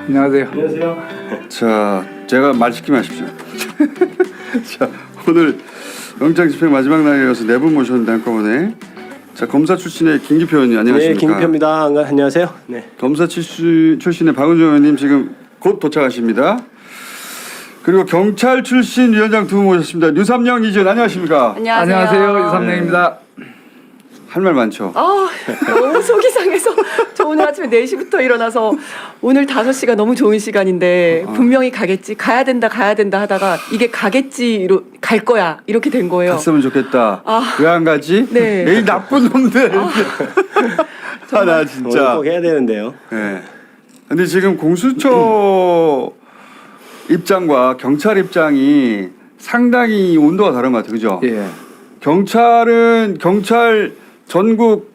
안녕하세요. 안녕하세요. 자, 제가 말 시키면 하십시오. 자, 오늘 영장 집행 마지막 날이라서 네 분 모셨는데 한꺼번에. 자, 검사 출신의 김기표 의원님 안녕하십니까? 네, 김기표입니다. 안녕하세요. 네. 검사 출신의 박은정 의원님 지금 곧 도착하십니다. 그리고 경찰 출신 위원장 두 분 모셨습니다. 유삼영, 이지은 안녕하십니까? 안녕하세요. 유삼랭입니다. 할 말 많죠? 너무 속이 상해서 저 오늘 아침에 4시부터 일어나서 오늘 5시가 너무 좋은 시간인데 분명히 가겠지, 가야 된다 하다가 이게 가겠지로 갈 거야 이렇게 된 거예요. 갔으면 좋겠다. 왜 안 가지? 네. 에이 나쁜 놈들. 나 진짜. 오늘 꼭 해야 되는데요. 네. 근데 지금 공수처 입장과 경찰 입장이 상당히 온도가 다른 것 같아요. 그죠? 예. 경찰은 경찰 전국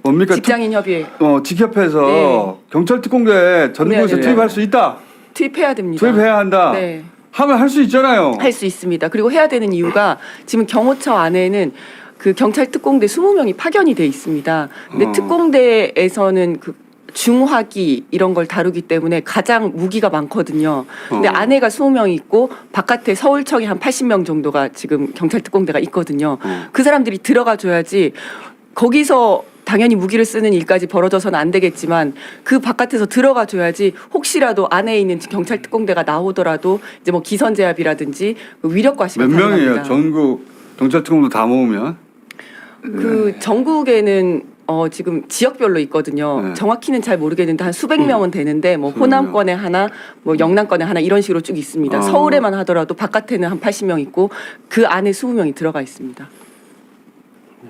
뭡니까? 직장인 협의회 직협회에서 네. 경찰 특공대 전국에서 네. 투입할 수 있다. 투입해야 됩니다. 투입해야 한다. 네. 하면 할 수 있잖아요. 할 수 있습니다. 그리고 해야 되는 이유가 지금 경호처 안에는 그 경찰 특공대 20명이 파견이 돼 있습니다. 근데 특공대에서는 그 중화기 이런 걸 다루기 때문에 가장 무기가 많거든요. 근데 안에가 20명이 있고 바깥에 서울청에 한 80명 정도가 지금 경찰 특공대가 있거든요. 그 사람들이 들어가 줘야지 거기서 당연히 무기를 쓰는 일까지 벌어져서는 안 되겠지만 그 바깥에서 들어가 줘야지 혹시라도 안에 있는 경찰 특공대가 나오더라도 이제 뭐 기선 제압이라든지 위력 과시가 몇 가능합니다. 명이에요? 전국 경찰 특공대 다 모으면? 그 전국에는 지금 지역별로 있거든요. 네. 정확히는 잘 모르겠는데 한 수백 명은 되는데 뭐 호남권에 하나, 뭐 영남권에 하나 이런 식으로 쭉 있습니다. 서울에만 하더라도 바깥에는 한 80명 있고 그 안에 20명이 들어가 있습니다.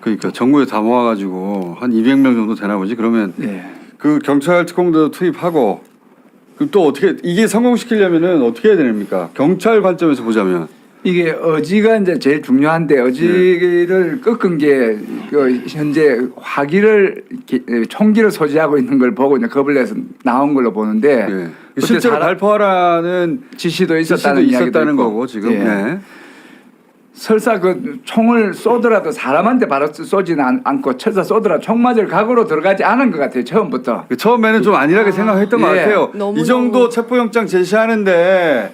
그러니까 전국에 다 모아가지고 한 200명 정도 되나 보지. 그러면 예. 그 경찰 특공대도 투입하고 그럼 또 어떻게 이게 성공시키려면은 어떻게 해야 됩니까? 경찰 관점에서 보자면 이게 어지가 이제 제일 중요한데 어지를 꺾은 게 그 현재 화기를 총기를 소지하고 있는 걸 보고 이제 겁을 내서 나온 걸로 보는데 예. 그때 실제로 사람- 발포하라는 지시도 지시도 이야기도 있었다는 있고. 거고 지금. 예. 네. 설사 그 총을 쏘더라도 사람한테 바로 쏘지는 않고 쳐서 쏘더라도 총 맞을 각오로 들어가지 않은 것 같아요 처음부터. 그 처음에는 좀 안일하게 생각했던 것 예. 같아요. 너무너무- 이 정도 체포영장 제시하는데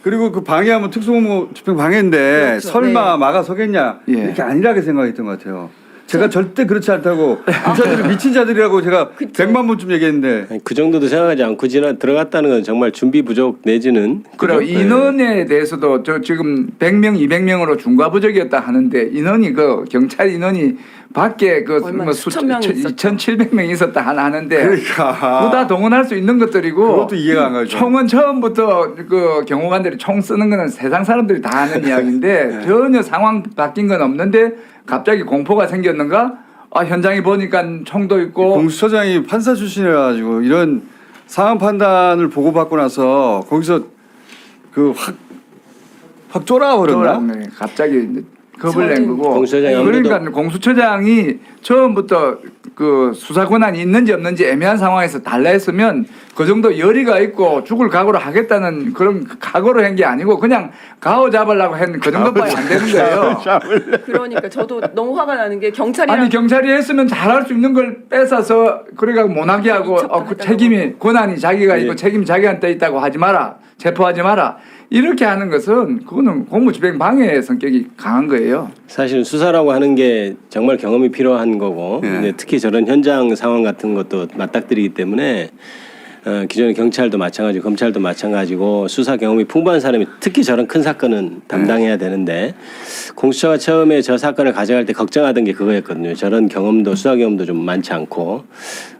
그리고 그 방해하면 특수공무 집행 방해인데 그렇죠. 설마 네. 막아서겠냐 예. 이렇게 안일하게 생각했던 것 같아요. 제가 절대 그렇지 않다고 검사들이 미친 자들이라고 제가 100만 번쯤 얘기했는데 아니, 그 정도도 생각하지 않고 들어갔다는 건 정말 준비 부족 내지는 그리고 그죠? 인원에 대해서도 저 지금 100명, 200명으로 중과부적이었다 하는데 인원이 그 경찰 인원이 밖에 그 얼마나 수천 명이 있었죠. 2,700명 있었다 하는데 그러니까 누다 동원할 수 있는 것들이고 그것도 이해가 안 가죠. 총은 처음부터 그 경호관들이 총 쓰는 거는 세상 사람들이 다 아는 이야기인데 전혀 상황 바뀐 건 없는데 갑자기 공포가 생겼는가? 현장에 보니까 총도 있고 공수처장이 판사 출신이라 가지고 이런 상황 판단을 보고받고 나서 거기서 그 확 쫄아버렸나? 네, 갑자기 이제 겁을 낸 거고. 공수처장이 그러니까 공수처장이 처음부터 그 수사 권한이 있는지 없는지 애매한 상황에서 달라 했으면 그 정도 열의가 있고 죽을 각오로 하겠다는 그런 각오로 한 게 아니고 그냥 가오 잡으려고 한 그 정도밖에 안 되는 거예요. 그러니까 저도 너무 화가 나는 게 경찰이랑 아니 경찰이 했으면 잘할 수 있는 걸 뺏어서 그래가 못하게 하고 그 책임이 권한이 자기가 있고 책임이 자기한테 있다고 하지 마라 체포하지 마라 이렇게 하는 것은 그거는 공무집행 방해의 성격이 강한 거예요. 사실은 수사라고 하는 게 정말 경험이 필요한 거고 예. 근데 특히 저런 현장 상황 같은 것도 맞닥뜨리기 때문에 기존의 경찰도 마찬가지고 검찰도 마찬가지고 수사 경험이 풍부한 사람이 특히 저런 큰 사건은 담당해야 되는데 공수처가 처음에 저 사건을 가져갈 때 걱정하던 게 그거였거든요. 저런 경험도 수사 경험도 좀 많지 않고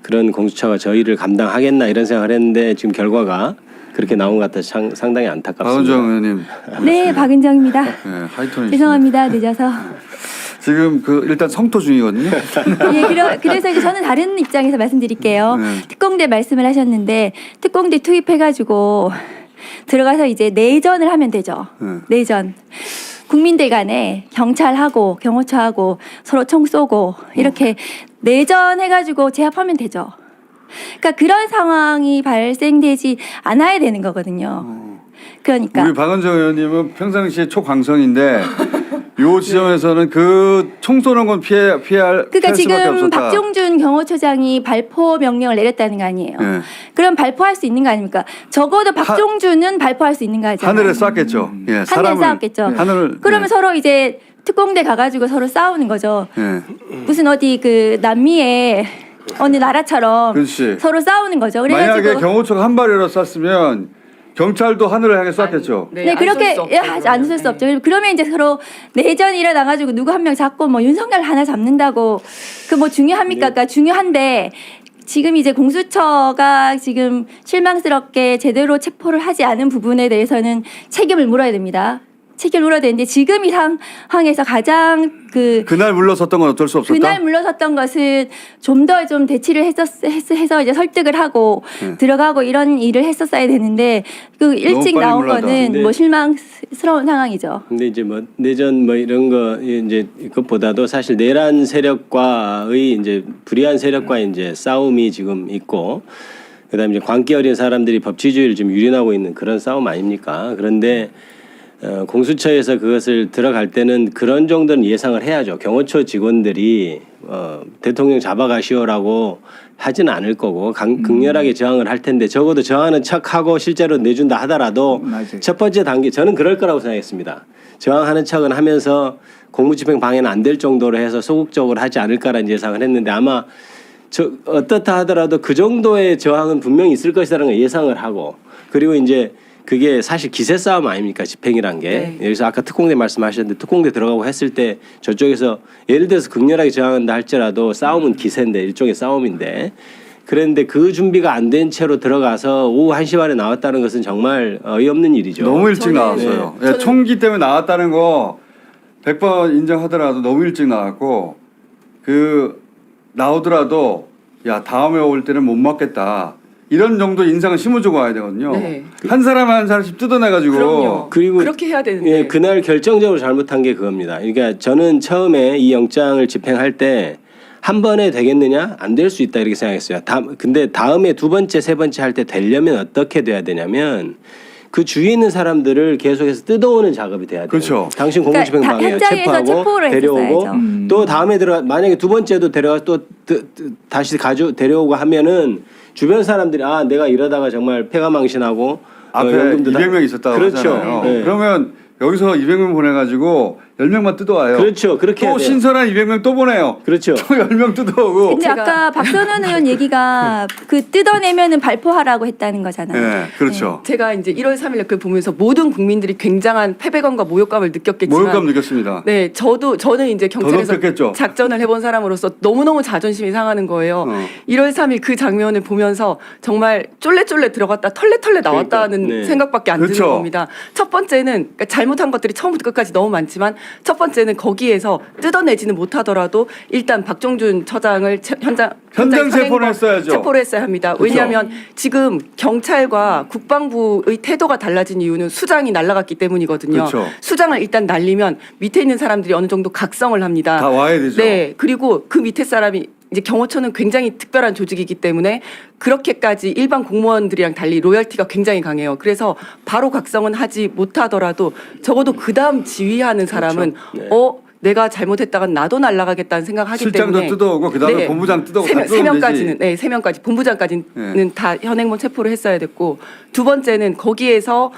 그런 공수처가 저 일을 감당하겠나 이런 생각을 했는데 지금 결과가 그렇게 나온 것 같아서 상당히 안타깝습니다. 박은정 의원님. 네, 박은정입니다. 네, 하이톤이 죄송합니다. 늦어서. 지금 그 일단 성토 중이거든요. 예, 그래서 이제 저는 다른 입장에서 말씀드릴게요. 네. 특공대 말씀을 하셨는데 특공대 투입해가지고 들어가서 이제 내전을 하면 되죠. 네. 내전. 국민들 간에 경찰하고 경호처하고 서로 총 쏘고 이렇게 내전해가지고 제압하면 되죠. 그러니까 그런 상황이 발생되지 않아야 되는 거거든요. 그러니까 우리 박은정 의원님은 평상시에 초광성인데 요 지점에서는 그 총 쏘는 건 피할 그러니까 피할 수밖에 지금 없었다. 박종준 경호처장이 발포 명령을 내렸다는 거 아니에요. 예. 그럼 발포할 수 있는 거 아닙니까? 적어도 박종준은 발포할 수 있는 거 하잖아요. 하늘에 쐈겠죠. 예, 하늘에 사람을 쐈겠죠. 하늘을 그러면 예. 서로 이제 특공대 가가지고 서로 싸우는 거죠. 예. 무슨 어디 그 남미의 어느 나라처럼 그렇지. 서로 싸우는 거죠. 만약에 그래가지고 경호처가 한 발이라도 쐈으면 경찰도 하늘을 향해 쐈겠죠. 네, 그렇게 안 쓸 수 없죠. 그러면 이제 서로 내전이 일어나가지고 누구 한 명 잡고 뭐 윤석열 하나 잡는다고 그 뭐 중요합니까? 그러니까 중요한데 지금 이제 공수처가 지금 실망스럽게 제대로 체포를 하지 않은 부분에 대해서는 책임을 물어야 됩니다. 책임을 물어야 되는데 지금 이 상황에서 가장 그날 물러섰던 건 어쩔 수 없었다. 그날 물러섰던 것은 좀 더 좀 대치를 해서 이제 설득을 하고 들어가고 이런 일을 했었어야 되는데 그 일찍 빨리 나온 물러나다. 거는 네. 뭐 실망스러운 상황이죠. 근데 이제 뭐 내전 뭐 이런 거 이제 그것보다도 사실 내란 세력과의 이제 불의한 세력과의 이제 싸움이 지금 있고 그다음에 이제 광기 어린 사람들이 법치주의를 좀 유린하고 있는 그런 싸움 아닙니까? 그런데 공수처에서 그것을 들어갈 때는 그런 정도는 예상을 해야죠. 경호처 직원들이 대통령 잡아가시오라고 하지는 않을 거고 극렬하게 저항을 할 텐데 적어도 저항하는 척하고 실제로 내준다 하더라도 맞아요. 첫 번째 단계 저는 그럴 거라고 생각했습니다. 저항하는 척은 하면서 공무집행 방해는 안 될 정도로 해서 소극적으로 하지 않을까라는 예상을 했는데 아마 어떻다 하더라도 그 정도의 저항은 분명히 있을 것이라는 걸 예상을 하고 그리고 이제 그게 사실 기세 싸움 아닙니까 집행이란 게 네. 여기서 아까 특공대 말씀하셨는데 특공대 들어가고 했을 때 저쪽에서 예를 들어서 극렬하게 저항한다 할지라도 싸움은 기세인데 일종의 싸움인데 그랬는데 그 준비가 안 된 채로 들어가서 오후 1시 반에 나왔다는 것은 정말 어이없는 일이죠. 너무 일찍 저는- 나왔어요. 네. 예, 총기 때문에 나왔다는 거 100번 인정하더라도 너무 일찍 나왔고 그 나오더라도 야 다음에 올 때는 못 맞겠다. 이런 정도 인상을 심어주고 와야 되거든요. 네. 한 사람 한 사람씩 뜯어내가지고 그럼요. 그리고 그렇게 해야 되는데. 예, 그날 결정적으로 잘못한 게 그겁니다. 그러니까 저는 처음에 이 영장을 집행할 때 한 번에 되겠느냐? 안 될 수 있다 이렇게 생각했어요. 근데 다음에 두 번째, 세 번째 할 때 되려면 어떻게 돼야 되냐면 그 주위에 있는 사람들을 계속해서 뜯어오는 작업이 돼야 돼요. 그렇죠. 당신 공무집행 그러니까 방해 현장에서 체포하고 체포를 데려오고 했었어야죠. 또 다음에 만약에 두 번째도 데려가 또 다시 데려오고 하면은 주변 사람들이 아 내가 이러다가 정말 폐가망신하고 앞에 연금도 다- 200명 있었다고 그렇죠. 하잖아요. 네. 그러면 여기서 200명 보내가지고 10명만 뜯어와요. 그렇죠. 그렇게 또 해야 돼요. 신선한 200명 또 보내요. 그렇죠. 또 10명 뜯어오고. 근데 제가- 아까 박선원 의원 얘기가 그 뜯어내면은 발포하라고 했다는 거잖아요. 네, 그렇죠. 제가 이제 1월 3일 날 그걸 보면서 모든 국민들이 굉장한 패배감과 모욕감을 느꼈겠지만 모욕감 느꼈습니다. 네, 저는 이제 경찰에서 느꼈겠죠. 작전을 해본 사람으로서 너무너무 자존심이 상하는 거예요. 1월 3일 그 장면을 보면서 정말 쫄래쫄래 들어갔다 털레털레 나왔다는 그러니까, 네. 생각밖에 안 그렇죠. 드는 겁니다. 첫 번째는 그러니까 잘못한 것들이 처음부터 끝까지 너무 많지만 첫 번째는 거기에서 뜯어내지는 못하더라도 일단 박종준 처장을 현장 체포를 했어야죠. 체포를 했어야 합니다. 그렇죠. 왜냐하면 지금 경찰과 국방부의 태도가 달라진 이유는 수장이 날아갔기 때문이거든요. 그렇죠. 수장을 일단 날리면 밑에 있는 사람들이 어느 정도 각성을 합니다. 다 와야 되죠. 네, 그리고 그 밑에 사람이 이제 경호처는 굉장히 특별한 조직이기 때문에 그렇게까지 일반 공무원들이랑 달리 로열티가 굉장히 강해요. 그래서 바로 각성은 하지 못하더라도 적어도 그 다음 지휘하는 사람은 네. 내가 잘못했다간 나도 날아가겠다는 생각하기 실장도 때문에 뜯어오고 그다음에 본부장 뜯어오고 다 세 뜯어오면 명까지는 되지. 세 명까지 본부장까지는 네. 다 현행범 체포를 했어야 됐고 두 번째는 거기에서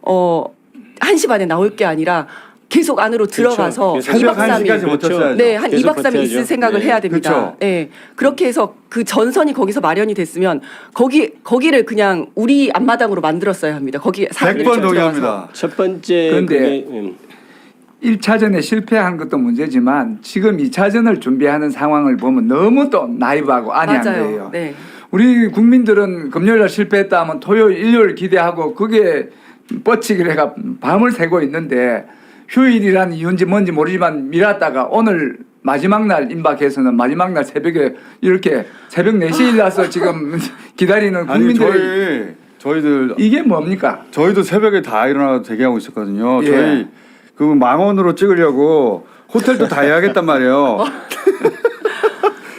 1시 반에 나올 게 아니라 계속 안으로 들어가서 그렇죠. 2박 새벽 3일 1시까지 버텼어야죠. 네, 한 계속 2박 3일 버텨야죠. 있을 생각을 네. 해야 됩니다. 그렇죠. 네. 그렇게 해서 그 전선이 거기서 마련이 됐으면 거기를 그냥 우리 앞마당으로 만들었어야 합니다. 거기 사람들이 100번 들어가서. 동의합니다. 첫 번째 그런데 그게, 1차전에 실패한 것도 문제지만 지금 2차전을 준비하는 상황을 보면 너무 또 나이브하고 안이한 맞아요. 거예요. 네. 우리 국민들은 금요일날 실패했다 하면 토요일, 일요일 기대하고 그게 뻗치기를 해가 밤을 새고 있는데 휴일이란 이유인지 뭔지 모르지만 미뤘다가 오늘 마지막 날 임박해서는 마지막 날 새벽에 이렇게 새벽 4시에 일어나서 지금 기다리는 아니 국민들의 저희들 이게 뭡니까? 저희도 새벽에 다 일어나서 대기하고 있었거든요. 예. 저희 그 망원으로 찍으려고 호텔도 다 예약했단 말이에요.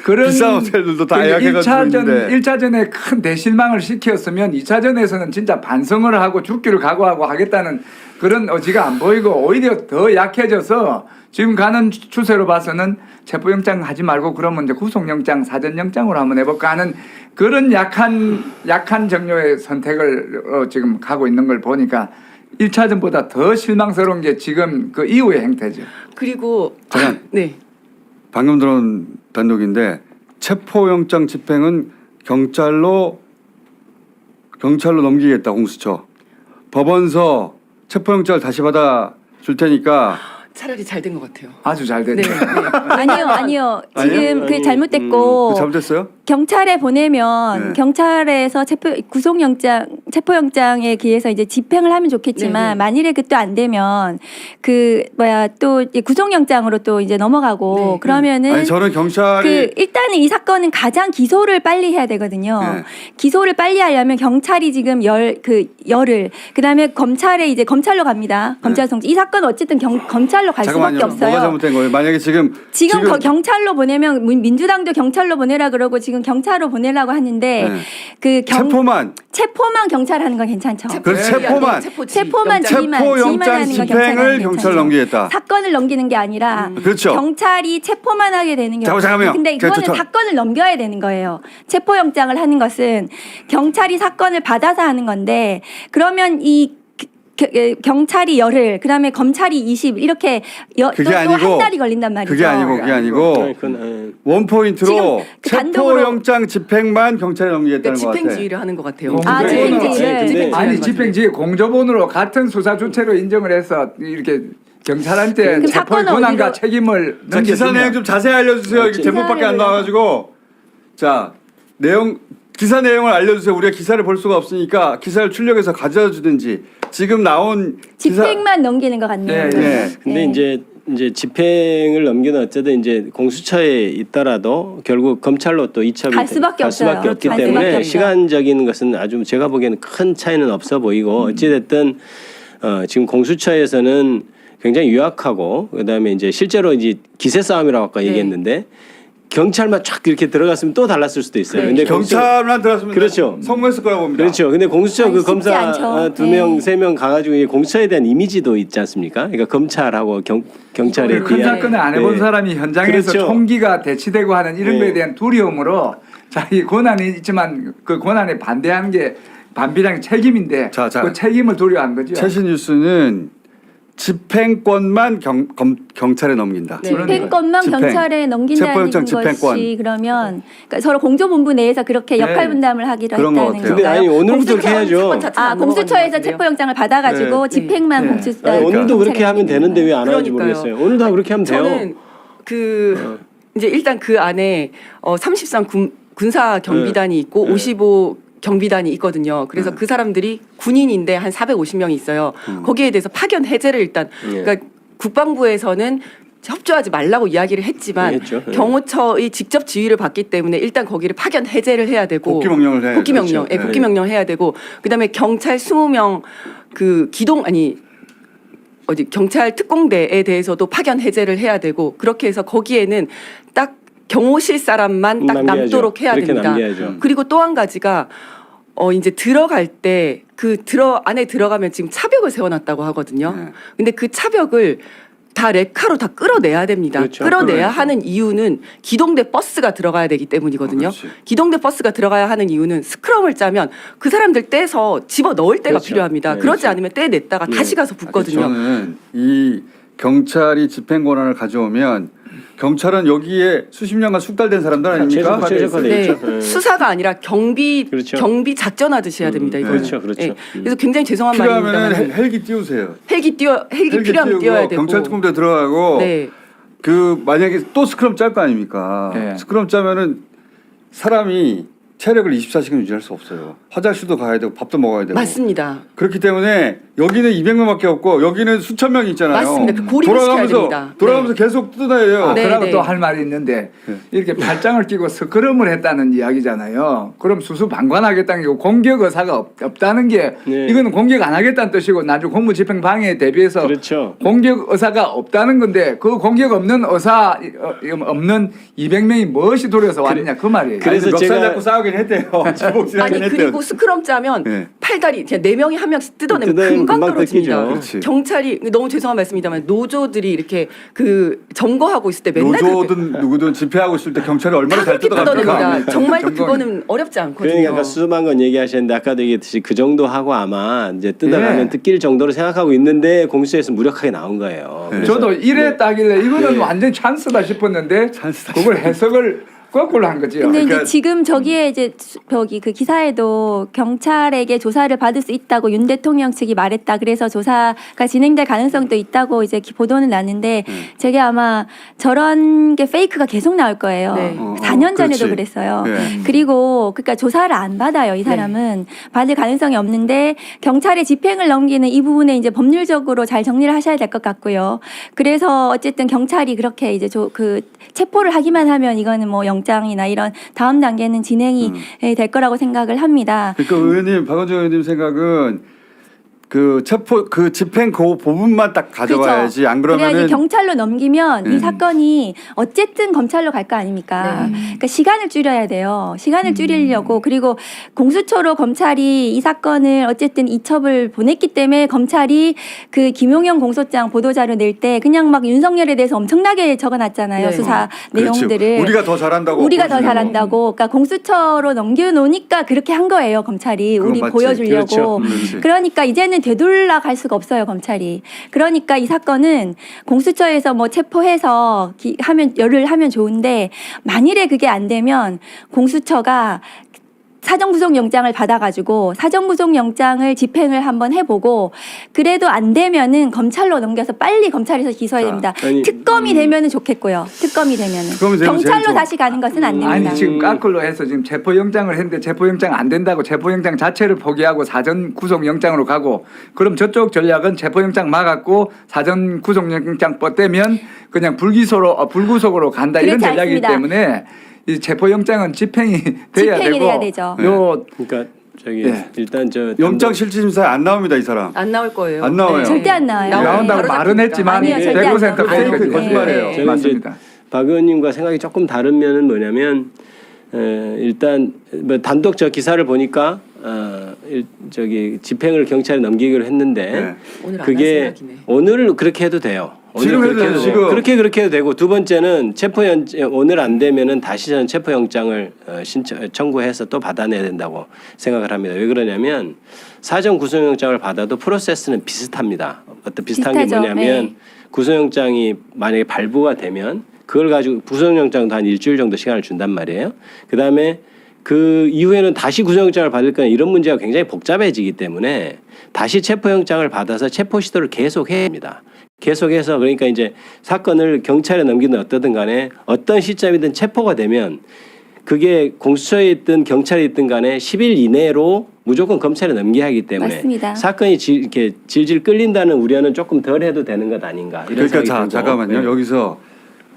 그런 비싼 호텔들도 다 예약해가지고 있는데. 1차전에 큰 대실망을 시켰으면 2차전에서는 진짜 반성을 하고 죽기를 각오하고 하겠다는 그런 의지가 안 보이고 오히려 더 약해져서 지금 가는 추세로 봐서는 체포영장 하지 말고 그러면 이제 구속영장, 사전영장으로 한번 해볼까 하는 그런 약한 정료의 선택을 지금 가고 있는 걸 보니까 1차전보다 더 실망스러운 게 지금 그 이후의 행태죠. 그리고 잠깐. 네. 방금 들어온 단독인데 체포영장 집행은 경찰로 넘기겠다 공수처. 법원서 체포영장을 다시 받아 줄 테니까 차라리 잘 된 것 같아요. 아주 잘 네. 됐죠. 네. 아니요. 지금 아니요? 그게 잘못됐고 잘못됐어요? 경찰에 보내면 네. 경찰에서 체포영장에 기해서 이제 집행을 하면 좋겠지만 네, 네. 만일에 그 또 안 되면 또 이제 구속영장으로 또 이제 넘어가고 네. 그러면은 아니 저는 경찰이 일단은 이 사건은 가장 기소를 빨리 해야 되거든요. 네. 기소를 빨리 하려면 경찰이 지금 열을 그다음에 검찰에 이제 검찰로 갑니다. 검찰 송치. 이 사건은 어쨌든 검찰로 갈 수밖에 잠깐만요. 없어요. 뭐가 잘못된 거예요? 만약에 지금 경찰로 보내면 민주당도 경찰로 보내라 그러고 지금 경찰로 보내려고 하는데 네. 체포만 경찰 하는 건 괜찮죠. 그래서 체포만 지휘만 체포영장 하는 건 집행을 경찰은 경찰 괜찮죠. 넘기겠다. 사건을 넘기는 게 아니라 그렇죠. 경찰이 체포만 하게 되는 경우. 잠깐만요. 근데 이거는 사건을 넘겨야 되는 거예요. 체포영장을 하는 것은 경찰이 사건을 받아서 하는 건데 그러면 이 경찰이 열흘, 그다음에 검찰이 20 이렇게 그게 또 아니고 한 달이 걸린단 말이죠. 그게 아니고 그건, 체포영장 집행만 경찰에 넘기겠다는 것 같아. 집행지휘를 하는 것 같아요. 집행지휘를. 아니 집행지휘 공조본으로 같은 수사 주체로 인정을 해서 이렇게 경찰한테 그럼 체포의 사건은 권한과 어디로- 책임을 자, 기사 내용 좀 자세히 알려주세요. 이게 제목밖에 안 나와가지고. 자, 기사 내용을 알려주세요. 우리가 기사를 볼 수가 없으니까 기사를 출력해서 가져다 주든지 지금 나온 집행만 넘기는 것 같네요. 네. 근데 이제 집행을 넘기는 어쨌든 이제 공수처에 있더라도 결국 검찰로 또 이첩이 갈 수밖에 갈 수밖에 없어요. 없기 갈 수밖에 때문에 없죠. 시간적인 것은 아주 제가 보기에는 큰 차이는 없어 보이고 어찌됐든 지금 공수처에서는 굉장히 유약하고 그다음에 이제 실제로 이제 기세 싸움이라고 아까 네. 얘기했는데 경찰만 쫙 이렇게 들어갔으면 또 달랐을 수도 있어요. 네. 근데 경찰만 들어갔으면 그렇죠. 성공했을 거라고 봅니다. 그렇죠. 근데 공수처 그 쉽지 검사 않죠. 2명, 네. 3명 가가지고 이 공수처에 대한 이미지도 있지 않습니까? 그러니까 검찰하고 경찰에 큰 대한 사건을 안 해본 네. 사람이 현장에서 그렇죠. 총기가 대치되고 하는 이런 네. 거에 대한 두려움으로 자기 권한이 있지만 그 권한에 반대하는 게 반비례의 책임인데 자. 그 책임을 두려워한 거죠. 최신 뉴스는 집행권만 경찰에 넘긴다. 네. 집행권만 집행. 경찰에 넘긴다는 체포영장 것이 집행권. 그러면 그러니까 서로 공조본부 내에서 그렇게 역할 네. 분담을 하기로 그런 것 했다는 같아요. 근데 건가요? 아니 오늘부터 그렇게 해야죠. 공수처에서 체포영장을 받아가지고 네. 집행만 네. 공수. 아니, 오늘도 그렇게 하면 되는데 왜 안 하는지 그러니까요. 모르겠어요. 오늘도 다 그렇게 하면 돼요. 저는 이제 일단 그 안에 33 군사 경비단이 있고 네. 55 경비단이 있거든요. 그래서 그 사람들이 군인인데 한 450명이 있어요. 거기에 대해서 파견 해제를 일단 그러니까 국방부에서는 협조하지 말라고 이야기를 했지만 네, 했죠. 네. 경호처의 직접 지휘를 받기 때문에 일단 거기를 파견 해제를 해야 되고 복귀 명령을 해. 복귀 명령, 그렇죠. 복귀 명령 해야 되고 그다음에 경찰 20명 그 경찰 특공대에 대해서도 파견 해제를 해야 되고 그렇게 해서 거기에는 딱 경호실 사람만 딱 남겨야죠. 남도록 해야 그렇게 됩니다. 남겨야죠. 그리고 또 한 가지가 이제 들어갈 때 안에 들어가면 지금 차벽을 세워놨다고 하거든요. 네. 근데 그 차벽을 다 레카로 다 끌어내야 됩니다. 그렇죠. 끌어내야 그렇죠. 하는 이유는 기동대 버스가 들어가야 되기 때문이거든요. 그렇지. 기동대 버스가 들어가야 하는 이유는 스크럼을 짜면 그 사람들 떼서 집어 넣을 때가 그렇죠. 필요합니다. 네, 그러지 그렇죠. 않으면 떼냈다가 네. 다시 가서 붙거든요. 저는 이 경찰이 집행 권한을 가져오면 경찰은 여기에 수십 년간 숙달된 사람들 아닙니까? 최적화돼 네, 있죠. 네. 수사가 아니라 경비 그렇죠. 작전하듯이 해야 됩니다. 이거는. 그렇죠, 그렇죠. 그래서 굉장히 죄송한 필요하면 말입니다만 헬기 띄우세요. 헬기 필요하면 띄워야 되고 경찰 특공대 들어가고 네. 그 만약에 또 스크럼 짤 거 아닙니까? 네. 스크럼 짜면은 사람이 체력을 24시간 유지할 수 없어요. 화장실도 가야 되고 밥도 먹어야 되고. 맞습니다. 그렇기 때문에 여기는 200명밖에 없고 여기는 수천 명이 있잖아요. 맞습니다. 그 고립을 시켜야 됩니다. 돌아가면서 계속 뜯어야 돼요. 네, 그러고 네. 또 할 말이 있는데 네. 이렇게 팔짱을 끼고 스크럼을 했다는 이야기잖아요. 그럼 수수방관하겠다는 게 공격 의사가 없다는 게 네. 이거는 공격 안 하겠다는 뜻이고 나중 공무집행 방해에 대비해서 그렇죠. 공격 의사가 없다는 건데 그 공격 없는 의사 없는 200명이 무엇이 도려서 왔느냐 그 말이에요. 그래서 멱살 제가- 잡고 싸우긴 했대요. 주먹질하긴 아니 했대요. 그리고 스크럼 짜면 네. 팔다리 그냥 4명이 한 명씩 뜯어내면 뜯어내면 금방 금방 떨어집니다. 뜯기죠. 그렇지. 경찰이 너무 죄송한 말씀이다만 노조들이 이렇게 그 점거하고 있을 때 맨날 노조든 누구든 집회하고 있을 때 경찰이 얼마나 잘 그렇게 뜯어갑니까? 뜯어냅니다. 정말 점검. 그거는 어렵지 않거든요. 그러니까 아까 수많은 건 얘기하셨는데 아까도 얘기했듯이 그 정도 하고 아마 이제 뜯어가면 네. 뜯길 정도로 생각하고 있는데 공수처에서 무력하게 나온 거예요. 네. 그래서 저도 이래 네. 따길래 이거는 네. 완전 찬스다 싶었는데 찬스다 그걸 해석을 거꾸로 한 거죠. 근데 그러니까- 이제 지금 저기에 이제 저기 그 기사에도 경찰에게 조사를 받을 수 있다고 윤 대통령 측이 말했다. 그래서 조사가 진행될 가능성도 있다고 이제 보도는 났는데 저게 아마 저런 게 페이크가 계속 나올 거예요. 네. 4년 전에도 그렇지. 그랬어요. 네. 그리고 그러니까 조사를 안 받아요. 이 사람은 받을 가능성이 없는데 경찰의 집행을 넘기는 이 부분에 이제 법률적으로 잘 정리를 하셔야 될 것 같고요. 그래서 어쨌든 경찰이 그렇게 이제 그 체포를 하기만 하면 이거는 뭐 영장이나 이런 다음 단계는 진행이 될 거라고 생각을 합니다. 그러니까 의원님, 박원정 의원님 생각은 그 체포 그 집행 그 부분만 딱 가져가야지. 그렇죠. 안 그래야지 그러면은 경찰로 넘기면 이 사건이 어쨌든 검찰로 갈 거 아닙니까? 그러니까 시간을 줄여야 돼요. 시간을 줄이려고 그리고 공수처로 검찰이 이 사건을 어쨌든 이첩을 보냈기 때문에 검찰이 그 김용현 공소장 보도자료 낼 때 그냥 막 윤석열에 대해서 엄청나게 적어놨잖아요. 네. 수사 그렇죠. 내용들을. 우리가 더 잘한다고. 우리가 더 보여주려고. 잘한다고. 그러니까 공수처로 넘겨놓으니까 그렇게 한 거예요. 검찰이 그건 우리 맞지. 보여주려고. 그렇죠. 그렇지. 그러니까 이제는 되돌아갈 수가 없어요, 검찰이. 그러니까 이 사건은 공수처에서 뭐 체포해서 열을 하면 좋은데 만일에 그게 안 되면 공수처가 사전구속영장을 받아가지고 사전구속영장을 집행을 한번 해보고 그래도 안 되면은 검찰로 넘겨서 빨리 검찰에서 기소해야 자, 됩니다. 아니, 특검이 되면은 좋겠고요. 특검이 되면은 특검이 되면 제일 경찰로 좋아. 다시 가는 것은 안 됩니다. 아니 지금 까끌로 해서 지금 체포영장을 했는데 체포영장 안 된다고 체포영장 자체를 포기하고 사전 구속영장으로 가고 그럼 저쪽 전략은 체포영장 막았고 사전 구속영장 뻗대면 그냥 불구속으로 간다 이런 그렇지 전략이기 않습니다. 때문에 이 체포영장은 집행이 돼야 집행이 되고 돼야 되죠. 요 그러니까 저기 네. 일단 저 영장 실질심사에 안 나옵니다, 이 사람. 안 나올 거예요. 안 나와요. 절대 안 나와요. 나온다고 바로 말은 잡힙니다. 했지만 아니요, 절대 안 100% 나와요. 페이크 아니요, 거짓말이에요. 저는 맞습니다. 박 의원님과 생각이 조금 다른 면은 뭐냐면 일단 뭐 단독 저 기사를 보니까 저기 집행을 경찰에 넘기기로 했는데 네. 오늘 안할 그게 생각이네. 오늘 그렇게 해도 돼요. 오늘 지금 그렇게 해도 해도 돼요, 돼요. 지금. 그렇게 해도 되고 두 번째는 오늘 안 되면은 다시 저는 체포영장을 청구해서 또 받아내야 된다고 생각을 합니다. 왜 그러냐면 사전 구속영장을 받아도 프로세스는 비슷합니다. 어떤 비슷한 게 비슷하죠. 뭐냐면 네. 구속영장이 만약에 발부가 되면 그걸 가지고 구속영장도 한 일주일 정도 시간을 준단 말이에요. 그다음에 그 이후에는 다시 구속영장을 받을 거냐 이런 문제가 굉장히 복잡해지기 때문에 다시 체포영장을 받아서 체포 시도를 계속해야 합니다. 계속해서 그러니까 이제 사건을 경찰에 넘기든 어떠든 간에 어떤 시점이든 체포가 되면 그게 공수처에 있든 경찰에 있든 간에 10일 이내로 무조건 검찰에 넘겨야 하기 때문에 맞습니다. 사건이 이렇게 질질 끌린다는 우려는 조금 덜 해도 되는 것 아닌가 이런 그러니까 생각이 들고. 잠깐만요. 네.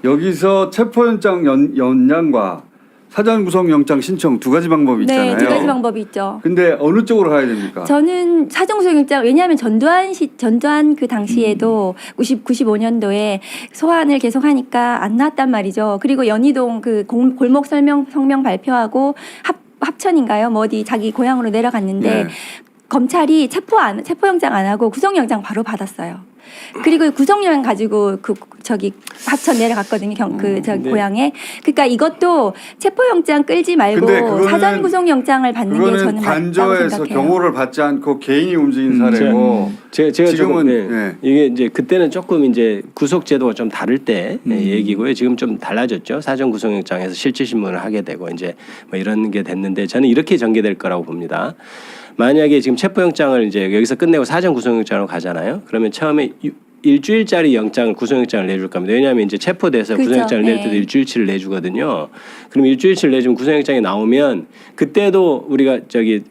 여기서 체포영장 연장과 사전구속영장 신청 두 가지 방법이 있잖아요. 네, 두 가지 방법이 있죠. 근데 어느 쪽으로 가야 됩니까? 저는 사정구속영장 왜냐하면 전두환 그 당시에도 95년도에 소환을 계속하니까 안 나왔단 말이죠. 그리고 연희동 그 골목 성명 발표하고 합천인가요? 뭐 어디 자기 고향으로 내려갔는데 네. 검찰이 체포영장 안 하고 구속영장 바로 받았어요. 그리고 구속영장 가지고 합천 내려갔거든요. 네. 고향에. 그러니까 이것도 체포영장 끌지 말고 근데 그거는- 사전 구속영장을 받는 게 그거는 저는 맞다고 관저에서 생각해요. 경호를 받지 않고 개인이 움직인 사례고 제가 지금은, 조금, 네. 네. 이게 이제 그때는 조금 이제 구속 제도가 좀 다를 때 얘기고요. 지금 좀 달라졌죠. 사전 구속영장에서 실질 신문을 하게 되고 이제 뭐 이런 게 됐는데 저는 이렇게 전개될 거라고 봅니다. 만약에 지금 체포영장을 이제 여기서 끝내고 사전 구속영장으로 가잖아요. 그러면 처음에 일주일짜리 구속영장을 내줄 겁니다. 왜냐하면 이제 체포돼서 그렇죠. 구속영장을 낼 네. 때도 일주일치를 내주거든요. 그럼 일주일치를 내주면 구속영장이 나오면 그때도 우리가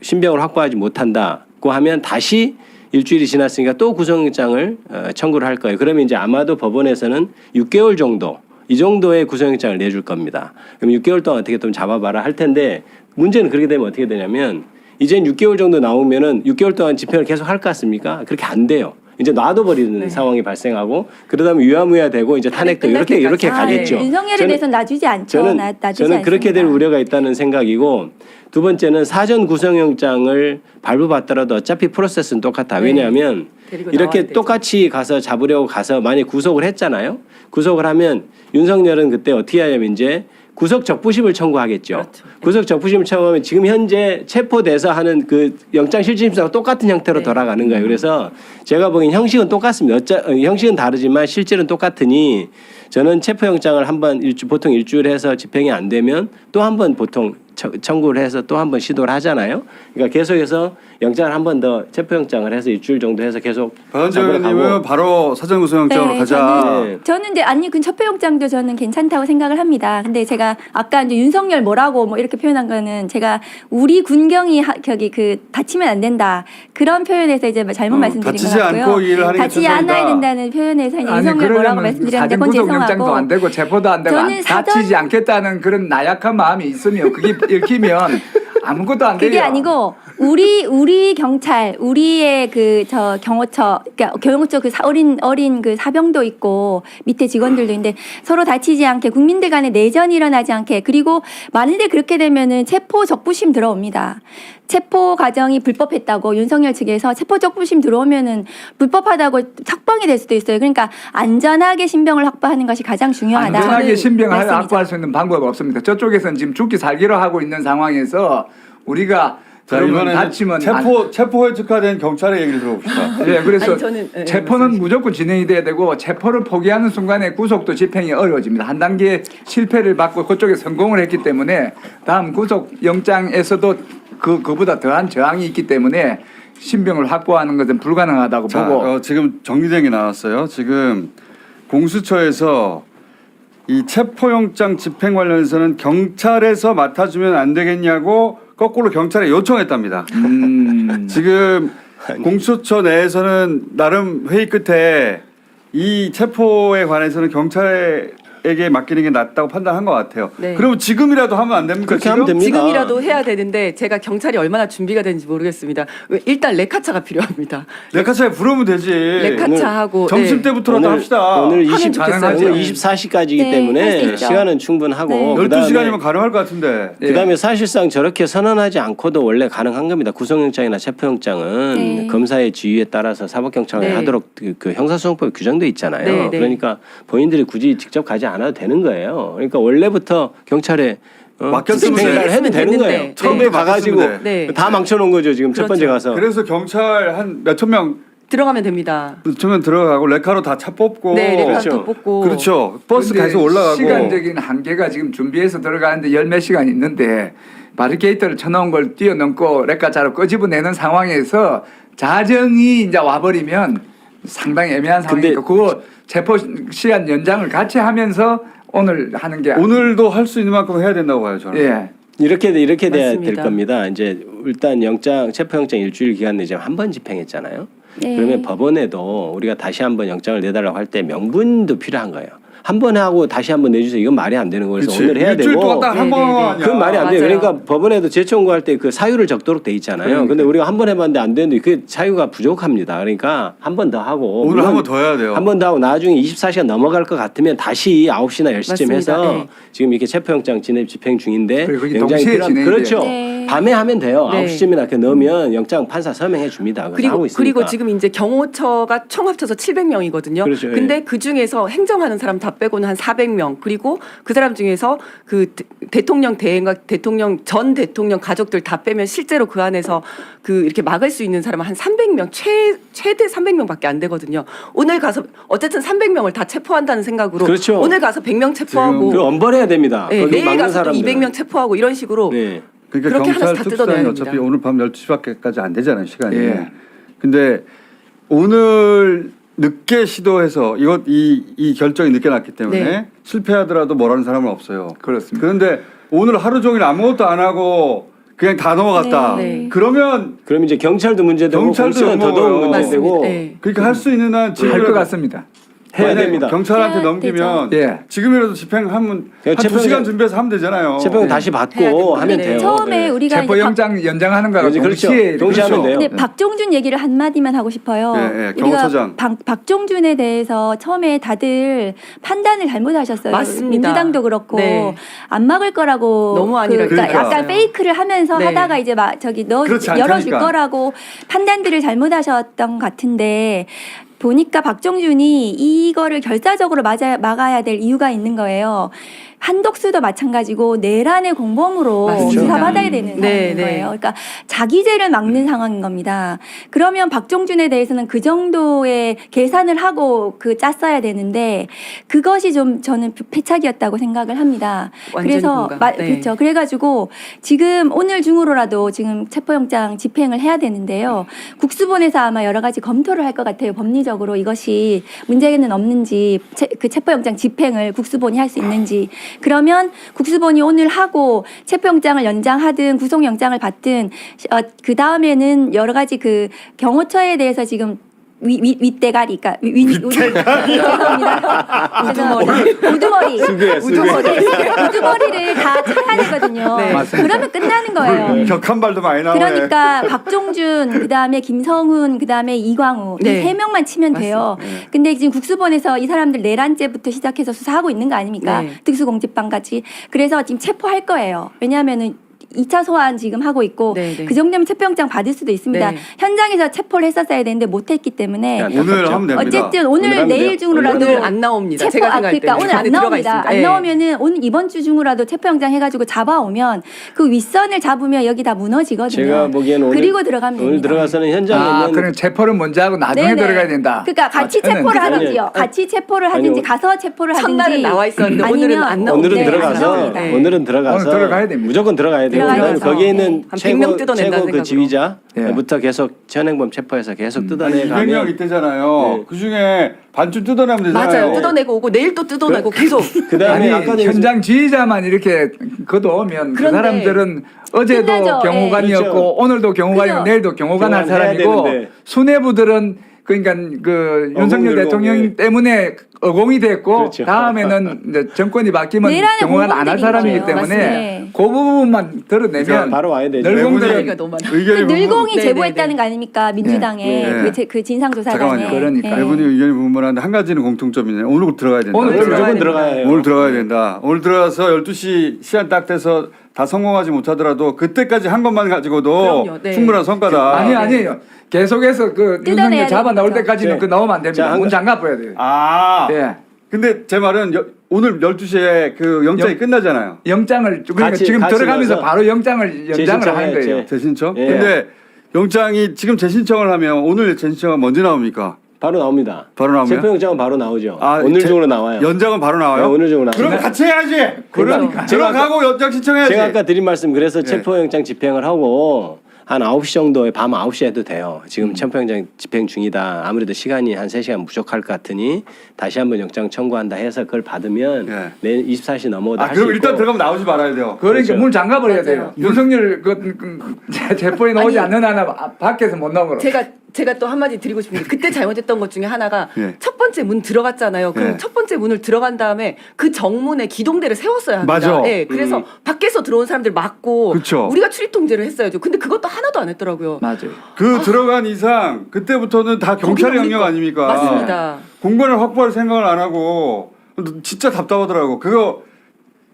신병을 확보하지 못한다고 하면 다시 일주일이 지났으니까 또 구속영장을 청구를 할 거예요. 그러면 이제 아마도 법원에서는 6개월 정도 이 정도의 구속영장을 내줄 겁니다. 그럼 6개월 동안 어떻게 좀 잡아봐라 할 텐데 문제는 그렇게 되면 어떻게 되냐면 이젠 6개월 정도 나오면은 6개월 동안 집행을 계속 할 것 같습니까? 그렇게 안 돼요. 이제 놔둬버리는 네. 상황이 발생하고 그러다 보면 유야무야되고 이제 탄핵도 이렇게 가겠죠. 윤석열에 저는- 대해서 놔주지 않죠. 저는 놔주지 저는 그렇게 될 않습니다. 우려가 있다는 생각이고 두 번째는 사전 구속영장을 발부받더라도 어차피 프로세스는 똑같아. 네. 왜냐하면 데리고 이렇게 나와야 되죠. 똑같이 가서 잡으려고 가서 만약 구속을 했잖아요. 구속을 하면 윤석열은 그때 어떻게 하냐면 이제 구속 적부심을 청구하겠죠. 그렇죠. 구속 적부심을 청구하면 지금 현재 체포돼서 하는 그 영장 실질심사가 똑같은 형태로 네. 돌아가는 거예요. 그래서 제가 보기엔 형식은 똑같습니다. 형식은 다르지만 실질은 똑같으니 저는 체포영장을 보통 일주일 해서 집행이 안 되면 또 한 번 보통 청구를 해서 또 한 번 시도를 하잖아요. 그러니까 계속해서 영장을 한 번 더 체포영장을 해서 일주일 정도 해서 계속 박은재 잡으러 의원님은 가고. 바로 사전구속영장으로 네, 가자. 네. 저는 이제 아니 그 첩보영장도 저는 괜찮다고 생각을 합니다. 근데 제가 아까 이제 윤석열 뭐라고 뭐 이렇게 표현한 거는 제가 우리 군경이 저기 그 다치면 안 된다 그런 표현에서 이제 잘못 말씀드린 것 다치지 같고요. 않고 일을 하는 게 다치지 최선이다. 않아야 된다는 표현에서 이제 윤석열 뭐라고 그러려면 말씀드렸는데 사전 그건 구속영장도 죄송하고 안 되고 체포도 안 되고 저는 다치지 않겠다는 그런 나약한 마음이 있으면 그게 읽히면 아무것도 안 돼요. 그게 아니고 우리 경찰 우리의 그 저 경호처 그러니까 경호처 그 어린 그 사병도 있고 밑에 직원들도 있는데 서로 다치지 않게 국민들 간에 내전이 일어나지 않게 그리고 만일에 그렇게 되면은 체포 적부심 들어옵니다. 체포 과정이 불법했다고 윤석열 측에서 체포 적부심 들어오면은 불법하다고 석방이 될 수도 있어요. 그러니까 안전하게 신병을 확보하는 것이 가장 중요하다. 안전하게 신병을 말씀이죠. 확보할 수 있는 방법이 없습니다. 저쪽에서는 지금 죽기 살기로 하고 있는 상황에서 우리가 자, 그러면 이번에는 다치면 체포에 특화된 경찰의 얘기를 들어봅시다. 예, 그래서 아니, 저는- 예, 체포는 말씀하십시오. 무조건 진행이 돼야 되고 체포를 포기하는 순간에 구속도 집행이 어려워집니다. 한 단계 실패를 받고 그쪽에 성공을 했기 때문에 다음 구속 영장에서도 그보다 더한 저항이 있기 때문에 신병을 확보하는 것은 불가능하다고 자, 보고 지금 정리된 게 나왔어요. 지금 공수처에서 이 체포영장 집행 관련해서는 경찰에서 맡아주면 안 되겠냐고 거꾸로 경찰에 요청했답니다. 지금 공수처 내에서는 나름 회의 끝에 이 체포에 관해서는 경찰에게 맡기는 게 낫다고 판단한 것 같아요. 네. 그러면 지금이라도 하면 안 됩니까? 그렇게 지금? 하면 됩니다. 지금이라도 해야 되는데 제가 경찰이 얼마나 준비가 되는지 모르겠습니다. 일단 레카차가 필요합니다. 레카차에 부르면 되지. 레카차하고 점심 네. 때부터라도 합시다. 오늘 하면 20, 좋겠어요. 오늘 네. 24시까지이기 네, 할수 때문에 있죠. 시간은 충분하고 네. 그다음에 12시간이면 가능할 것 같은데. 예. 그다음에 사실상 저렇게 선언하지 않고도 원래 가능한 겁니다. 구속영장이나 체포영장은 네. 검사의 지휘에 따라서 사법경찰이 네. 하도록 그 형사소송법에 규정돼 있잖아요. 네, 네. 그러니까 본인들이 굳이 직접 가지 않아도 되는 거예요. 그러니까 원래부터 경찰에 맡겼으면 집행을 해도 되는 됐는데. 거예요. 네. 처음에 가가지고 맡겼으면 돼. 네. 다 망쳐놓은 거죠. 지금 첫 번째 그렇죠. 가서. 그래서 경찰 한 몇천 명 들어가면 됩니다. 들어가고 레카로 다 차 뽑고. 네, 레카도 그렇죠. 뽑고. 그렇죠. 버스 근데 계속 올라가고. 시간적인 한계가 지금 준비해서 들어가는데 열 몇 시간 있는데 바리케이트를 쳐놓은 걸 뛰어넘고 레카차로 끄집어내는 상황에서 자정이 이제 와버리면 상당히 애매한 상황이니까 그거 체포 시간 연장을 같이 하면서 오늘 하는 게 오늘도 할 수 있는 만큼 해야 된다고 봐요 저는. 예. 이렇게 돼야 될 맞습니다. 겁니다. 이제 일단 체포영장 일주일 기간 내에 한 번 집행했잖아요. 네. 그러면 법원에도 우리가 다시 한번 영장을 내달라고 할 때 명분도 필요한 거예요. 한 번 하고 다시 한 번 내주세요. 이건 말이 안 되는 거예요. 그래서 그치. 오늘 해야 일주일 되고. 동안 딱 한 네, 번 네, 네. 아니야. 그건 말이 안 돼요. 맞아요. 그러니까 법원에도 재청구할 때 그 사유를 적도록 돼 있잖아요. 그러니까. 근데 우리가 한 번 해봤는데 안 되는데 그 사유가 부족합니다. 그러니까 한 번 더 하고. 오늘 한 번 더 해야 돼요. 한 번 더 하고 나중에 24시간 넘어갈 것 같으면 다시 9시나 10시쯤 맞습니다. 해서 네. 지금 이렇게 체포영장 집행 중인데 그리고 그게 영장이 동시에 필요하면- 진행이 그렇죠. 돼요. 네. 밤에 하면 돼요. 네. 9시쯤이나 이렇게 넣으면 영장 판사 서명해 줍니다. 그래서 하고 있으니까. 그리고 지금 이제 경호처가 총 합쳐서 700명이거든요. 그렇죠, 예. 근데 그 중에서 행정하는 사람 다 빼고는 한 400명. 그리고 그 사람 중에서 그 대통령 대행과 전 대통령 가족들 다 빼면 실제로 그 안에서 그 이렇게 막을 수 있는 사람은 한 300명, 최대 300명밖에 안 되거든요. 오늘 가서 어쨌든 300명을 다 체포한다는 생각으로 그렇죠. 오늘 가서 100명 체포하고 그 엄벌해야 됩니다. 네, 거기 내일 막는 가서 또 사람들은. 200명 체포하고 이런 식으로 네. 그러니까 그렇게 경찰 하나씩 다 특수단이 뜯어내야 어차피 됩니다. 오늘 밤 12시밖에까지 안 되잖아요 시간이. 예. 근데 오늘 늦게 시도해서 이 결정이 늦게 났기 때문에 네. 실패하더라도 뭐라는 사람은 없어요. 그렇습니다. 그런데 오늘 하루 종일 아무것도 안 하고 그냥 다 넘어갔다. 네. 그러면 그럼 이제 경찰도 문제되고 경찰도 공수처는 넘어가요. 더더욱 문제되고 맞습니다. 네. 그러니까 할 수 있는 한 할 것 같습니다. 해야 만약에 됩니다. 경찰한테 해야 넘기면 되죠. 예. 지금이라도 집행하면 한 체포영장- 2시간 준비해서 하면 되잖아요. 체포영 네. 다시 해야 받고 됩니다. 하면 근데 돼요. 처음에 네. 우리가 이제 체포영장 연장하는 거가 그렇죠. 동시에 동시에 하면 돼요. 근데 박종준 얘기를 한 마디만 하고 싶어요. 예, 예, 경호처장. 우리가 박종준에 대해서 처음에 다들 판단을 잘못하셨어요. 맞습니다. 민주당도 그렇고 네. 안 막을 거라고 너무 안일하게 그러니까. 약간 페이크를 하면서 네. 하다가 이제 막 저기 그렇지 열어줄 않다니까. 거라고 판단들을 잘못하셨던 것 같은데. 보니까 박종준이 이거를 결사적으로 막아야 될 이유가 있는 거예요. 한독수도 마찬가지고 내란의 공범으로 맞습니다. 수사받아야 되는 네, 상황인 네. 거예요. 그러니까 자기죄를 막는 상황인 겁니다. 그러면 박종준에 대해서는 그 정도의 계산을 하고 짰어야 되는데 그것이 좀 저는 패착이었다고 생각을 합니다. 완전히 그래서 공감. 네. 그렇죠. 그래가지고 지금 오늘 중으로라도 지금 체포영장 집행을 해야 되는데요. 국수본에서 아마 여러 가지 검토를 할 것 같아요. 법리적으로 이것이 문제는 없는지 그 체포영장 집행을 국수본이 할 수 있는지. 그러면 국수본이 오늘 하고 체포영장을 연장하든 구속영장을 받든 그 다음에는 여러 가지 그 경호처에 대해서 지금 윗대가리, 그러니까 우두머리, 우두머리를 다 쳐야 되거든요. 네. 맞습니다. 그러면 끝나는 거예요. 격한 발도 많이 나오네. 그러니까 박종준, 그다음에 김성훈, 그다음에 이광우 네. 이 세 명만 치면 돼요. 근데 지금 국수본에서 이 사람들 내란죄부터 시작해서 수사하고 있는 거 아닙니까? 네. 특수공직방까지. 그래서 지금 체포할 거예요. 왜냐하면은 2차 소환 지금 하고 있고 네, 네. 그 정도면 체포영장 받을 수도 있습니다. 네. 현장에서 체포를 했었어야 되는데 못했기 때문에 오늘 하면 됩니다. 어쨌든 오늘 오늘 하면 내일 돼요. 중으로라도 오늘 안 나옵니다. 체포, 제가 생각할 그러니까 때는 오늘 안 안에 들어가 나옵니다. 있습니다. 안 예. 나오면은 오늘 이번 주 중으로라도 체포영장 해가지고 잡아오면 그 윗선을 잡으면 여기 다 무너지거든요. 제가 보기에는 오늘 그리고 들어가면 오늘 됩니다. 들어가서는 현장에 있는 그럼 체포를 먼저 하고 나중에 네네. 들어가야 된다. 그러니까 같이 저는 체포를 그거는- 하든지요. 같이 체포를 하든지 아니요. 가서 체포를 하든지. 첫날은 나와 있었는데 오늘은 안 나옵니다. 오늘은 네, 들어가서 안 나옵니다. 네. 오늘은 들어가서 오늘 들어가야 됩니다. 무조건 들어가야 돼요. 들어가야죠. 거기에 있는 한 100명 뜯어낸다는 최고 그 생각으로. 지휘자부터 계속 현행범 체포해서 계속 뜯어내 200명 가면 있대잖아요. 네. 그 중에 반쯤 뜯어내면 되잖아요. 맞아요. 뜯어내고 오고 내일 또 뜯어내고 계속. 그다음에 아니 아까 현장 지휘자만 이렇게 걷어오면 그 그런데 사람들은 어제도 끝나죠. 경호관이었고 그렇죠. 오늘도 경호관이고 그죠. 내일도 경호관 할 경호관 해야 사람이고 되는데. 수뇌부들은 그러니까 그 윤석열 어공들고, 대통령 예. 때문에 어공이 됐고 그렇죠. 다음에는 이제 정권이 바뀌면 내란의 경호관 안 할 공범들인 사람이기 거예요. 때문에 맞습니다. 그 부분만 드러내면 바로 와야 되죠. 널공들은 얘기가 너무 많아. 의견이 그 늘공이 네, 제보했다는 네, 네. 거 아닙니까? 민주당에 네. 그 진상조사단에. 잠깐만요. 그러니까요. 네. 대부분이 의견이 분분한데 한 가지는 공통점이 있네요. 오늘 들어가야 된다. 오늘 무조건 들어가야 들어가야 해요. 오늘 들어가야 된다. 오늘 들어가서 12시 시간 딱 돼서 다 성공하지 못하더라도 그때까지 한 것만 가지고도 그럼요. 네. 충분한 성과다. 아니에요. 계속해서 그 뜯어내야 윤석열 잡아 나올 됩니다. 때까지는 네. 그 나오면 안 됩니다. 자, 문 잠가 버려야 돼요. 아. 예. 근데 제 말은 오늘 12시에 그 영장이 끝나잖아요. 영장을 그러니까 같이 지금 들어가면서 넣어서 바로 영장을 연장을 하는 거예요. 재신청해야지. 재신청? 예. 근데 영장이 지금 재신청을 하면 오늘 재신청은 언제 나옵니까? 바로 나옵니다. 바로 나오면? 체포영장은 바로 나오죠. 아, 오늘 중으로 나와요. 연장은 바로 나와요? 네, 오늘 중으로 나와요. 그럼 같이 해야지. 그러니까. 들어가고 연장 신청해야지. 제가 아까 드린 말씀 그래서 네. 체포영장 집행을 하고 한 9시 정도에 밤 9시 해도 돼요. 지금 체포영장 집행 중이다. 아무래도 시간이 한 3시간 부족할 것 같으니 다시 한번 영장 청구한다 해서 그걸 받으면 예. 내일 24시 넘어도 아, 할 수 그럼 있고. 일단 들어가면 나오지 말아야 돼요. 그러니까 그렇죠. 문 잠가 버려야 맞아요. 돼요. 윤석열 체포에 나오지 아니, 않는 한은 밖에서 못 나오고. 제가 또 한마디 드리고 싶은 게 그때 잘못했던 것 중에 하나가 예. 첫 번째 문 들어갔잖아요. 그럼 예. 첫 번째 문을 들어간 다음에 그 정문에 기동대를 세웠어야 합니다. 맞아. 예, 그래서 밖에서 들어온 사람들 막고 그쵸. 우리가 출입 통제를 했어야죠. 근데 그것도 하나도 안 했더라고요. 맞아요. 그 들어간 이상 그때부터는 다 경찰의 거기 영역 아닙니까? 맞습니다. 공간을 확보할 생각을 안 하고 진짜 답답하더라고. 그러니까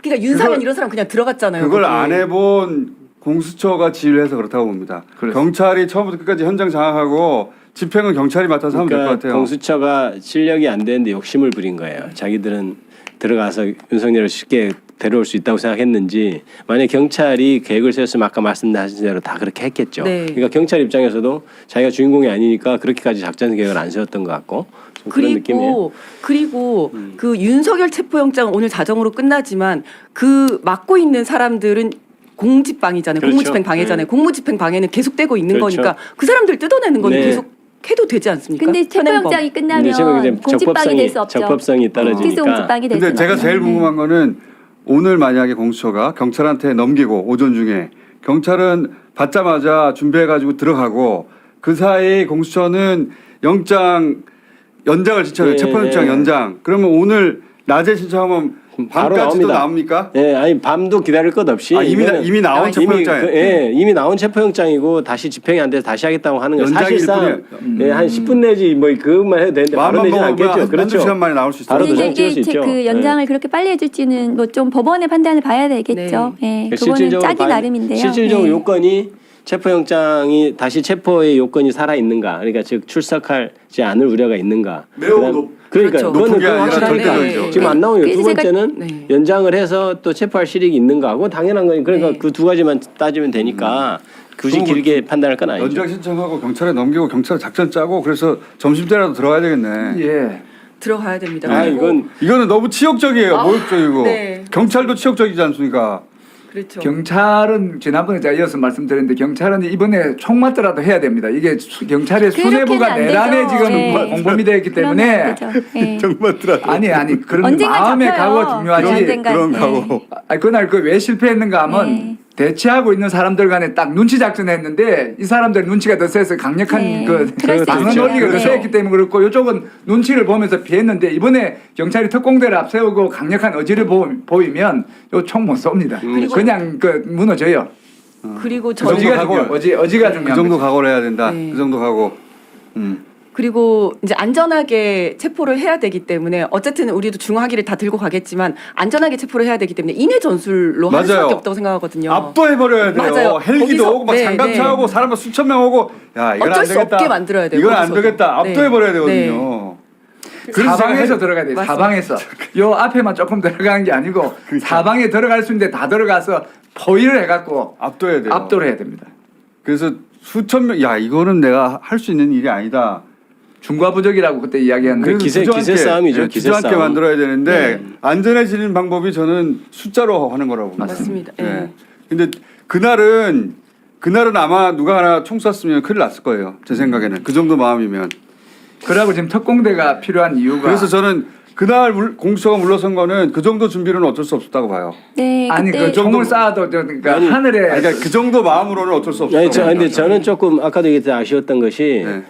윤상현 그걸- 이런 사람 그냥 들어갔잖아요. 그걸 거기. 안 해본 공수처가 지휘를 해서 그렇다고 봅니다. 그렇습니다. 경찰이 처음부터 끝까지 현장 장악하고 집행은 경찰이 맡아서 하면 될 것 그러니까 같아요. 공수처가 실력이 안 되는데 욕심을 부린 거예요. 자기들은 들어가서 윤석열을 쉽게 데려올 수 있다고 생각했는지 만약 경찰이 계획을 세웠으면 아까 말씀하신 대로 다 그렇게 했겠죠. 네. 그러니까 경찰 입장에서도 자기가 주인공이 아니니까 그렇게까지 작전 계획을 안 세웠던 것 같고 좀 그런 느낌이에요. 그리고 그 윤석열 체포영장 오늘 자정으로 끝나지만 그 맡고 있는 사람들은 공집방이잖아요. 그렇죠. 공무집행방해잖아요. 네. 공무집행방해는 계속되고 있는 그렇죠. 거니까 그 사람들 뜯어내는 건 네. 계속 해도 되지 않습니까? 근데 현행범. 체포영장이 근데 지금 끝나면 이제 공직방이 될 수 없죠. 적법성이 떨어지니까. 특수공직방이 될 근데 수 제가 없죠. 제일 궁금한 거는 오늘 만약에 공수처가 경찰한테 넘기고 오전 중에 경찰은 받자마자 준비해가지고 들어가고 그 사이 공수처는 영장 연장을 신청해요. 예, 체포영장 예. 연장. 그러면 오늘 낮에 신청하면 바로 밤까지도 나옵니다. 나옵니까? 예, 아니 밤도 기다릴 것 없이 이미 나온 체포영장에. 이미 나온 체포영장이고 다시 집행이 안 돼서 다시 하겠다고 하는 건 연장일 사실상 예, 한 10분 내지 뭐 그것만 해도 되는데 바로 마음만 되진 먹으면 않겠죠. 한두 그렇죠. 시간 만에 나올 수 있어요. 바로 근데 도장 찍을 수 이게 있죠. 그 연장을 그렇게 빨리 해줄지는 뭐 좀 법원의 판단을 봐야 되겠죠. 예, 그거는 짜기 나름인데요. 실질적으로 예. 요건이 체포영장이 다시 체포의 요건이 살아 있는가, 그러니까 즉 출석하지 않을 우려가 있는가. 매우 그러니까 그렇죠. 그거는 높은 게 그건 아니라 확실하니까 절대적이죠. 지금 네. 안 나오요. 두 그래서 제가- 번째는 네. 연장을 해서 또 체포할 실익이 있는가, 그건 당연한 거니. 그러니까 네. 그 두 가지만 따지면 되니까 굳이 그럼 길게 판단할 건 아니죠. 연장 신청하고 경찰에 넘기고 경찰 작전 짜고 그래서 점심때라도 들어가야 되겠네. 예. 들어가야 됩니다. 아, 그리고- 이건 이거는 너무 치욕적이에요. 모욕적이고. 네. 경찰도 치욕적이지 않습니까? 그렇죠. 경찰은 지난번에 제가 이어서 말씀드렸는데 경찰은 이번에 총 맞더라도 해야 됩니다. 이게 경찰의 그렇게는 수뇌부가 안 내란에 되죠. 지금 네. 공범이 되었기 그러면 때문에 안 되죠. 예. 정말더라도. 아니 그런 언젠간 마음의 잡혀요. 각오가 중요하지. 언젠간. 그런 예. 각오. 그날 그 왜 실패했는가 하면 네. 대치하고 있는 사람들 간에 딱 눈치 작전했는데 이 사람들 눈치가 더 세서 강력한 네. 그 그럴 수 방어 있죠. 논리가 더 네. 세했기 때문에 그렇고 이쪽은 눈치를 보면서 피했는데 이번에 경찰이 특공대를 앞세우고 강력한 의지를 보이면 요 총 못 쏩니다. 그냥 그 무너져요. 그리고 그 저는 정도 어지가 각오. 중요해요. 어지가 그 중요한 정도 거죠. 각오를 해야 된다. 네. 그 정도 각오. 그리고 이제 안전하게 체포를 해야 되기 때문에 어쨌든 우리도 중화기를 다 들고 가겠지만 안전하게 체포를 해야 되기 때문에 인해 전술로 할 맞아요. 수밖에 없다고 생각하거든요. 압도해버려야 돼요. 맞아요. 헬기도 거기서- 오고 막 네, 장갑차 네. 오고 사람 수천 명 오고 야 이건 어쩔 안 수 되겠다. 없게 만들어야 돼요, 이건 안 거기서도. 되겠다. 네. 압도해버려야 되거든요. 그래서 사방에서 제가 들어가야 돼요. 맞습니다. 사방에서. 요 앞에만 조금 들어가는 게 아니고 그렇죠. 사방에 들어갈 수 있는데 다 들어가서 포위를 해갖고 압도해야 돼요. 압도를 해야 됩니다. 그래서 수천 명, 야 이거는 내가 할 수 있는 일이 아니다. 중과부적이라고 그때 이야기했는데 그 기세 싸움이죠. 기세 기세함께 싸움. 만들어야 되는데 네. 안전해지는 방법이 저는 숫자로 하는 거라고 봅니다. 맞습니다. 네. 예. 근데 그날은 아마 누가 하나 총 쐈으면 큰일 났을 거예요. 제 생각에는 그 정도 마음이면. 그러고 지금 특공대가 필요한 이유가 그래서 저는 그날 공수처가 물러선 거는 그 정도 준비는 어쩔 수 없었다고 봐요. 네, 아니 그때 그 총을 쏴도 그러니까 아니, 하늘에 아니, 그러니까 그 정도 마음으로는 어쩔 수 없었다고 아니, 근데 봐요. 저는 조금 아까도 얘기했듯이 아쉬웠던 것이 네.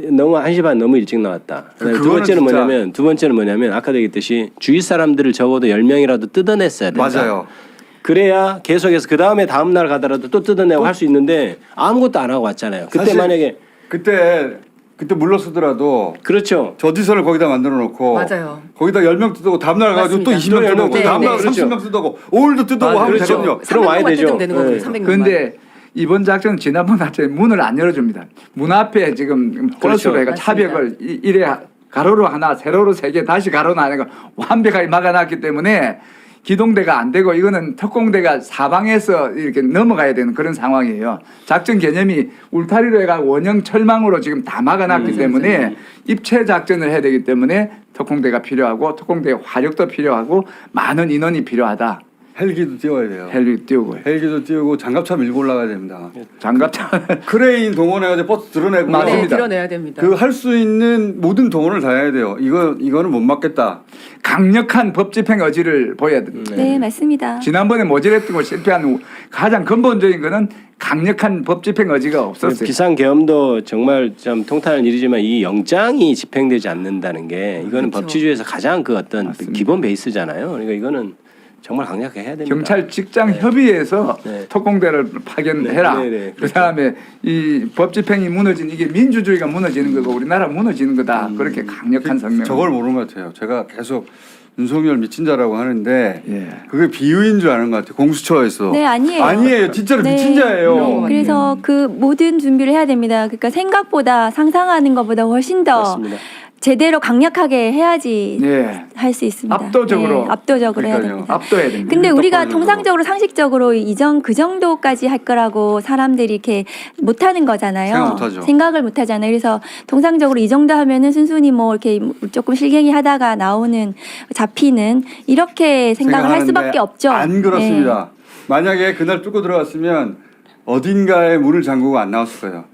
너무 1시 반 너무 일찍 나왔다. 그다음에 두 그거는 번째는 뭐냐면 아까도 얘기했듯이 주위 사람들을 적어도 10명이라도 뜯어냈어야 된다. 맞아요. 그래야 계속해서 그 다음에 다음 날 가더라도 또 뜯어내고 할 수 있는데 아무것도 안 하고 왔잖아요. 그때 사실 만약에 그때 물러서더라도 그렇죠. 저지선을 거기다 만들어 놓고 맞아요. 거기다 10명 뜯고 다음날 가지고 또 맞습니다. 20명 뜯고 네, 다음날 네. 30명 뜯고 오늘도 뜯고 맞아요. 하면 그렇죠. 되거든요. 그럼 와야 300명만 되죠. 뜯으면 되는 거고 네. 300명만. 근데 이번 작전은 지난번 같이 문을 안 열어줍니다. 문 앞에 지금 플러스로 해가 맞습니다. 차벽을 이래 가로로 하나, 세로로 세 개, 다시 가로로 하나가 완벽하게 막아놨기 때문에 기동대가 안 되고 이거는 특공대가 사방에서 이렇게 넘어가야 되는 그런 상황이에요. 작전 개념이 울타리로 해가 원형 철망으로 지금 다 막아놨기 때문에 입체 작전을 해야 되기 때문에 특공대가 필요하고 특공대의 화력도 필요하고 많은 인원이 필요하다. 헬기도 띄워야 돼요. 헬기 띄우고 헬기도 띄우고 장갑차 밀고 올라가야 됩니다. 장갑차 크레인 동원해가지고 버스 드러내고 네, 맞습니다. 드러내야 됩니다. 그 할 수 있는 모든 동원을 다 해야 돼요. 이거는 못 막겠다. 강력한 법 집행 의지를 보여야 됩니다. 네, 맞습니다. 지난번에 모질했던 거 실패한 가장 근본적인 거는 강력한 법 집행 의지가 없었어요. 비상계엄도 정말 좀 통탄한 일이지만 이 영장이 집행되지 않는다는 게 이거는 그렇죠. 법치주의에서 가장 그 어떤 맞습니다. 기본 베이스잖아요. 그러니까 이거는 정말 강력하게 해야 됩니다. 경찰 직장 협의회에서 네. 특공대를 파견해라. 네, 네, 네. 그 다음에 이 법 집행이 무너진 이게 민주주의가 무너지는 거고 우리나라 무너지는 거다. 그렇게 강력한 성명. 저걸 모르는 것 같아요. 제가 계속 윤석열 미친 자라고 하는데 예. 그게 비유인 줄 아는 것 같아요. 공수처에서. 네, 아니에요. 아니에요. 진짜로 네. 미친 자예요. 그래서 그 모든 준비를 해야 됩니다. 그러니까 생각보다 상상하는 것보다 훨씬 더 맞습니다. 제대로 강력하게 해야지 예. 할 수 있습니다. 압도적으로. 네, 압도적으로 해야 그러니까요. 됩니다. 압도해야 됩니다. 근데 우리가 똑바로 통상적으로 상식적으로 그 정도까지 할 거라고 사람들이 이렇게 못하는 거잖아요. 생각 못하죠. 생각을 못하잖아요. 그래서 통상적으로 이 정도 하면은 순순히 뭐 이렇게 조금 실갱이 하다가 나오는 잡히는 이렇게 생각을 할 수밖에 생각하는데 없죠. 안 그렇습니다. 만약에 그날 뚫고 들어갔으면 어딘가에 문을 잠그고 안 나왔을 거예요.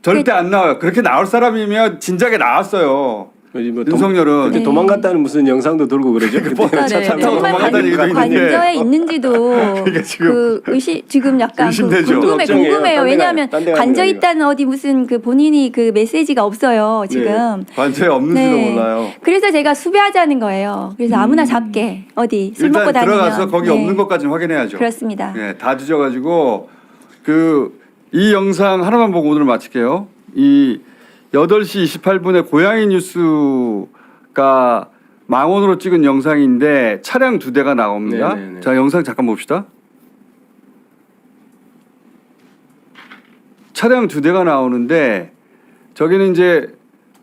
절대 안 나와요. 그렇게 나올 사람이면 진작에 나왔어요. 뭐 윤석열은 그때 네. 도망갔다는 무슨 영상도 돌고 그러죠. 그때 그러니까 차 네, 타고 정말 도망갔다는 얘기도 있는데. 관저에 있는지도 지금 그 지금 약간 의심되죠. 걱정이에요. 궁금해요. 딴 데 왜냐하면 딴데 가는 관저 거 있다는 어디 무슨 그 본인이 그 메시지가 없어요 지금. 관저에 없는지도 네. 몰라요. 그래서 제가 수배하자는 거예요. 그래서 아무나 잡게 어디 술 일단 먹고 다니면 들어가서 거기 네. 없는 것까지 확인해야죠. 그렇습니다. 예, 다 뒤져가지고 이 영상 하나만 보고 오늘 마칠게요. 이 8시 28분에 고양이 뉴스가 망원으로 찍은 영상인데 차량 2대가 나옵니다. 네네네. 자, 영상 잠깐 봅시다. 차량 2대가 나오는데 저기는 이제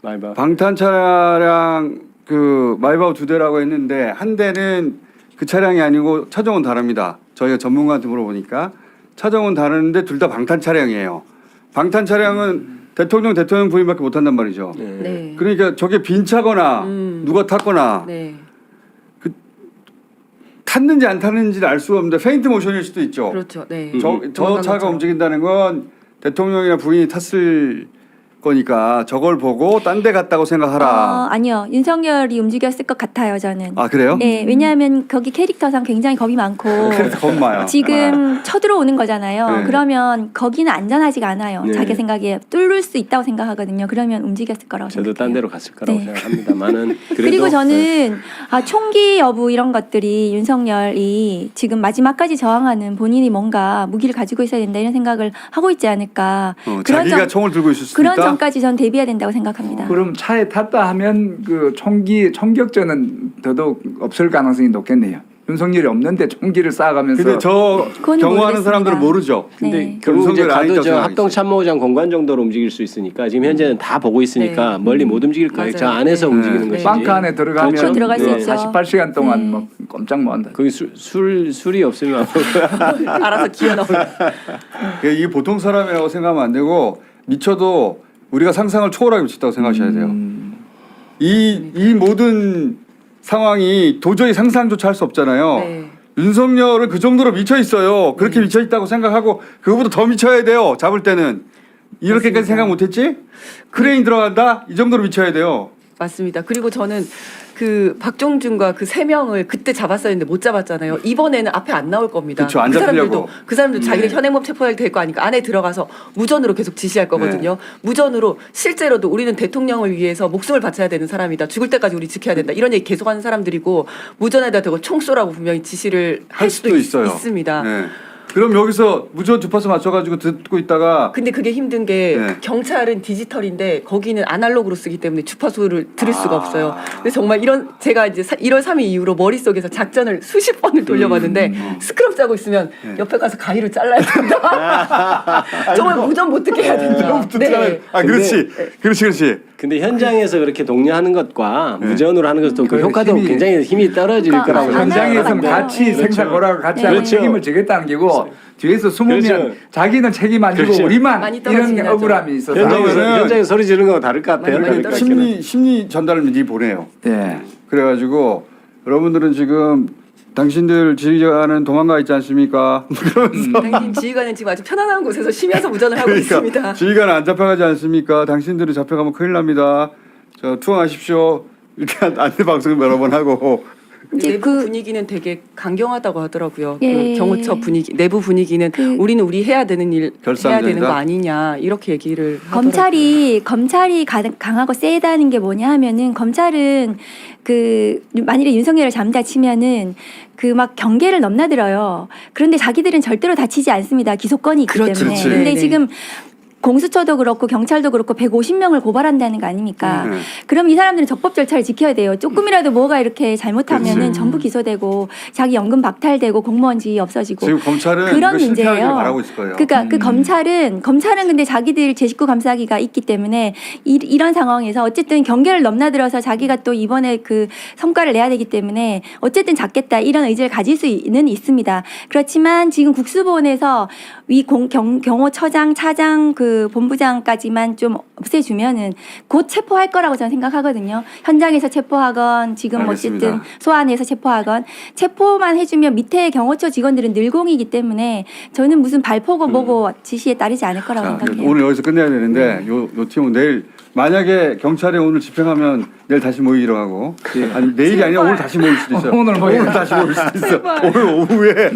말봐. 방탄 차량 그 마이바흐 2대라고 했는데 한 대는 그 차량이 아니고 차종은 다릅니다. 저희가 전문가한테 물어보니까 차종은 다른데 둘 다 방탄 차량이에요. 방탄 차량은 대통령 부인밖에 못 한단 말이죠. 네. 네. 그러니까 저게 빈 차거나 누가 탔거나 네. 탔는지 안 탔는지를 알 수가 없는데 페인트 모션일 수도 있죠. 그렇죠. 네. 저 도망간 차가 것처럼. 움직인다는 건 대통령이나 부인이 탔을 거니까 저걸 보고 딴 데 갔다고 생각하라. 아니요. 윤석열이 움직였을 것 같아요, 저는. 아 그래요? 네, 왜냐하면 거기 캐릭터상 굉장히 겁이 많고 그래서 겁마요. 지금 쳐들어오는 거잖아요. 네. 그러면 거기는 안전하지가 않아요. 네. 자기 생각에 뚫을 수 있다고 생각하거든요. 그러면 움직였을 거라고 저도 생각해요. 딴 데로 갔을 거라고 네. 생각합니다만은 그리고 저는 총기 여부 이런 것들이 윤석열이 지금 마지막까지 저항하는 본인이 뭔가 무기를 가지고 있어야 된다 이런 생각을 하고 있지 않을까. 자기가 총을 들고 있을 수 있다. 그런 점까지 전 대비해야 된다고 생각합니다. 그럼 차에 탔다 하면 그 총격전은 더더욱 없을 가능성이 높겠네요. 윤석열이 없는데 총기를 쌓아가면서 근데 저 그건 경호하는 모르겠습니다. 사람들은 모르죠. 근데 네. 결국 이제 윤석열 안 가도 있다고 저 생각하겠어요. 합동참모장 공관 정도로 움직일 수 있으니까 지금 현재는 다 보고 있으니까 네. 멀리 못 움직일 거예요. 맞아요. 저 안에서 네. 움직이는 네. 것이지. 벙커 안에 들어가면 그렇죠. 들어갈 수 네. 있죠. 48시간 동안 네. 뭐 꼼짝 못 한다. 거기 술이 없으면 알아서 기어 나올. 이게 보통 사람이라고 생각하면 안 되고 미쳐도 우리가 상상을 초월하게 미쳤다고 생각하셔야 돼요. 이 모든 상황이 도저히 상상조차 할 수 없잖아요. 네. 윤석열은 그 정도로 미쳐 있어요. 그렇게 미쳐 있다고 생각하고 그거보다 더 미쳐야 돼요. 잡을 때는 이렇게까지 맞습니다. 생각 못했지? 크레인 들어간다 이 정도로 미쳐야 돼요. 맞습니다. 그리고 저는 그 박종준과 그 3명을 그때 잡았어야 했는데 못 잡았잖아요. 이번에는 앞에 안 나올 겁니다. 그쵸, 안 잡히려고. 그 사람들 자기들 네. 현행범 체포할 될 거 아니까 안에 들어가서 무전으로 계속 지시할 거거든요. 무전으로 실제로도 우리는 대통령을 위해서 목숨을 바쳐야 되는 사람이다. 죽을 때까지 우리 지켜야 된다. 이런 얘기 계속하는 사람들이고 무전에다 대고 총 쏘라고 분명히 지시를 할 수도 있어요. 있습니다. 네. 그럼 여기서 무전 주파수 맞춰가지고 듣고 있다가 근데 그게 힘든 게 네. 경찰은 디지털인데 거기는 아날로그로 쓰기 때문에 주파수를 들을 수가 아. 없어요. 근데 정말 제가 이제 1월 3일 이후로 머릿속에서 작전을 수십 번을 돌려봤는데 스크럽 짜고 있으면 옆에 가서 가위로 잘라야 된다. 정말 무전 못 듣게 해야 된다. 네. 아 그렇지 그렇지 근데 현장에서 그렇게 독려하는 것과 네. 무전으로 하는 것도 그 그 효과도 힘이- 굉장히 힘이 떨어질 그러니까 거라고 현장에서 현장에서 맞아요. 같이 네. 생사고라고 같이 하는 그렇죠. 책임을 지겠다는 게고 뒤에서 숨으면 그렇죠. 자기는 책임 안 지고 그렇죠. 우리만 많이 이런 떨어지긴 하죠. 억울함이 있어서 그러면은- 현장에 소리 지르는 거하고 다를 것 같아요. 많이 그러니까 심리 전달을 미리 보내요. 예. 그래가지고 여러분들은 지금 당신들 지휘관은 도망가 있지 않습니까? 그러면서 당신 지휘관은 지금 아주 편안한 곳에서 쉬면서 무전을 하고 있습니다. 그러니까 지휘관은 안 잡혀가지 않습니까? 당신들이 잡혀가면 큰일 납니다. 저 투항하십시오. 이렇게 안내 방송 여러 번 하고 이제 내부 분위기는 되게 강경하다고 하더라고요. 예. 그 경호처 분위기, 내부 분위기는 우리는 우리 해야 되는 일 해야 결산전이다? 되는 거 아니냐 이렇게 얘기를 검찰이 강하고 세다는 게 뭐냐 하면은 검찰은 그 만일에 윤석열을 잡는다 치면은 그 막 경계를 넘나들어요. 그런데 자기들은 절대로 다치지 않습니다. 기소권이 있기 그렇죠. 때문에. 그렇지. 근데 네네. 지금 공수처도 그렇고 경찰도 그렇고 150명을 고발한다는 거 아닙니까? 네. 그럼 이 사람들은 적법 절차를 지켜야 돼요. 조금이라도 뭐가 이렇게 잘못하면은 그렇지. 전부 기소되고 자기 연금 박탈되고 공무원 지위 없어지고 지금 검찰은 그런 이거 실패하기를 문제예요. 바라고 있을 거예요. 그러니까 그 검찰은 근데 자기들 제 식구 감싸기가 있기 때문에 이런 상황에서 어쨌든 경계를 넘나들어서 자기가 또 이번에 그 성과를 내야 되기 때문에 어쨌든 잡겠다 이런 의지를 가질 수는 있습니다. 그렇지만 지금 국수본에서 위 경호처장, 차장, 그 본부장까지만 좀 없애주면은 곧 체포할 거라고 저는 생각하거든요. 현장에서 체포하건 지금 알겠습니다. 어쨌든 소환해서 체포하건 체포만 해주면 밑에 경호처 직원들은 늘공이기 때문에 저는 무슨 발포고 뭐고 지시에 따르지 않을 거라고 자, 생각해요. 오늘 여기서 끝내야 되는데 요 팀은 내일 만약에 경찰이 오늘 집행하면 내일 다시 모이기로 하고 아니 내일이 아니라 오늘 다시 모일 수도 있어요. 오늘 모이겠다. 오늘 다시 모일 수도 있어. 오늘 오후에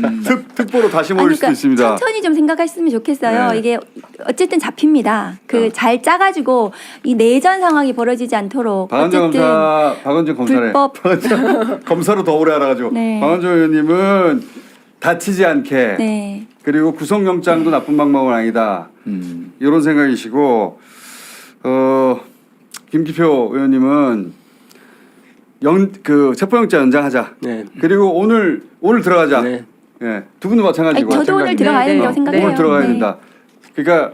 특보로 다시 모일 아니, 수도 있습니다. 천천히 좀 생각했으면 좋겠어요. 네. 이게 어쨌든 잡힙니다. 그 잘 짜가지고 이 내전 상황이 벌어지지 않도록 박원정 어쨌든 검사, 박원정 검사래. 불법. 박원정 검사로 더 오래 알아가지고 네. 박원정 의원님은 다치지 않게 네. 그리고 구속영장도 나쁜 방법은 아니다. 이런 생각이시고 김기표 의원님은 그 체포영장 연장하자. 네. 그리고 오늘 들어가자. 네. 예, 두 분도 마찬가지고. 아니, 저도 오늘 생각이- 들어가야 네, 된다고 네. 생각해요. 오늘 들어가야 네. 된다. 그러니까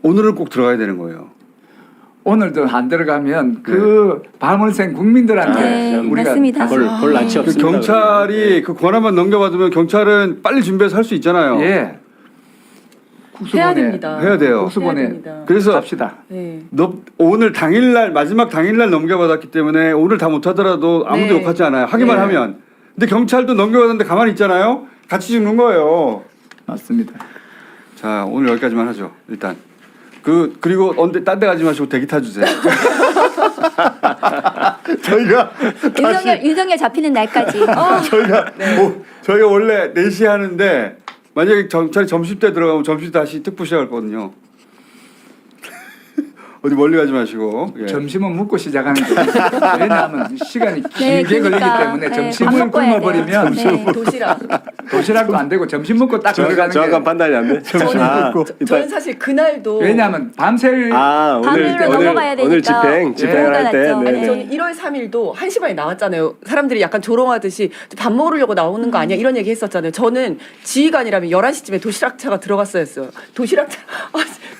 오늘은 꼭 들어가야 되는 거예요. 오늘도 안 들어가면 그 밤을 샌 국민들한테 네, 우리가 맞습니다. 볼 낯이 그 없습니다. 경찰이 그 권한만 넘겨받으면 경찰은 빨리 준비해서 할 수 있잖아요. 예. 해야 됩니다. 해야 돼요. 국수본에 해야 됩니다. 그래서 갑시다. 네. 오늘 당일날 마지막 당일날 넘겨받았기 때문에 오늘 다 못하더라도 아무도 네. 욕하지 않아요. 하기만 네. 하면. 근데 경찰도 넘겨받았는데 가만히 있잖아요. 같이 죽는 거예요. 맞습니다. 자 오늘 여기까지만 하죠. 일단 그리고 언제 딴 데 가지 마시고 대기 타주세요. 저희가 윤석열 잡히는 날까지. 저희가 원래 4시에 하는데 만약에 경찰이 점심 때 들어가면 점심 때 다시 특보 시작하거든요. 어디 멀리 가지 마시고. 예. 점심은 묵고 시작하는 게 왜냐하면 시간이 네, 길게 그러니까. 걸리기 때문에 네, 점심을 밥 먹고 해야 굶어버리면 돼요. 네. 도시락. 도시락도 안 되고 점심 먹고 딱 들어가는 정확한 게 판단이 안 돼. 저는 사실 그날도 왜냐하면 밤샐 밤으로 넘어가야 되니까. 오늘 집행을 할 때. 낫죠. 네. 아니, 저는 1월 3일도 1시 반에 나왔잖아요. 사람들이 약간 조롱하듯이 밥 먹으려고 나오는 거 아니야 이런 얘기 했었잖아요. 저는 지휘관이라면 11시쯤에 도시락차가 들어갔어야 했어요.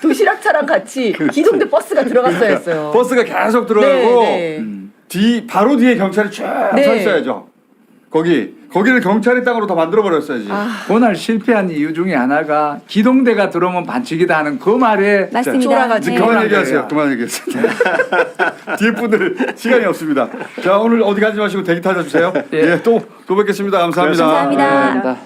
도시락차랑 같이 기동대 버스가 들어갔어야 했어요. 버스가 계속 들어가고 네, 바로 뒤에 경찰이 쫙 네. 서 있어야죠. 거기는 경찰의 땅으로 다 만들어 버렸어야지. 그날 실패한 이유 중에 하나가 기동대가 들어오면 반칙이다 하는 그 말에 맞습니다. 쫄아가지고. 네. 그만 얘기하세요. 그만 얘기하세요. 뒤에 분들 시간이 없습니다. 자 오늘 어디 가지 마시고 대기 타자 주세요. 예. 예, 또 뵙겠습니다. 감사합니다. 감사합니다. 감사합니다.